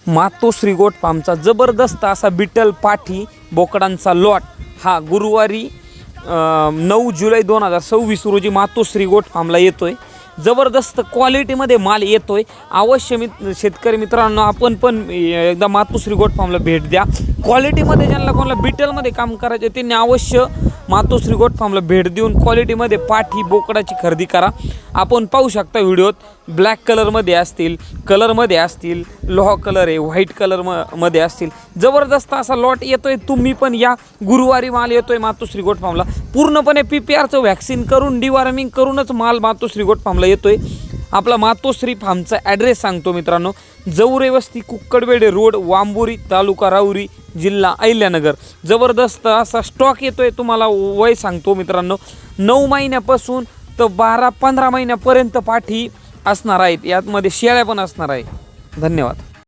मातोश्री गोट फार्मचा जबरदस्त असा बिटल पाठी बोकडांचा लॉट हा गुरुवारी 9 जुलै 2026 रोजी मातोश्री गोट फार्मला येतोय। जबरदस्त क्वालिटीमध्ये माल येतोय। अवश्य शेतकरी मित्रांनो आपण पण एकदा मातोश्री गोट फार्मला भेट द्या। क्वालिटीमध्ये ज्यांना कोणाला बिटलमध्ये काम करायचे त्यांनी अवश्य मातोश्री गोट फार्मला भेट देऊन क्वालिटीमध्ये पाठी बोकडाची खरेदी करा। आपण पाहू शकता व्हिडिओत ब्लॅक कलरमध्ये असतील, कलरमध्ये असतील, लोहा कलर आहे, व्हाईट कलरमध्ये असतील, जबरदस्त असा लॉट येतोय। तुम्ही पण या गुरुवारी माल येतोय मातोश्री गोट फार्मला। पूर्णपणे PPRचं व्हॅक्सिन करून डिवॉर्मिंग करूनच माल मातोश्री गोट फार्मला येतोय। आपला मातोश्री फार्मचा ॲड्रेस सांगतो मित्रांनो, जवरे वस्ती कुक्कडवेडे रोड, वांबोरी, तालुका राहुरी, जिल्हा अहिल्यानगर। जबरदस्त असा स्टॉक येतोय। तुम्हाला वय सांगतो मित्रांनो, 9 महिन्यापासून तर 12-15 महिन्यापर्यंत पाठी असणार आहेत। यामध्ये शेळ्या पण असणार आहे। धन्यवाद।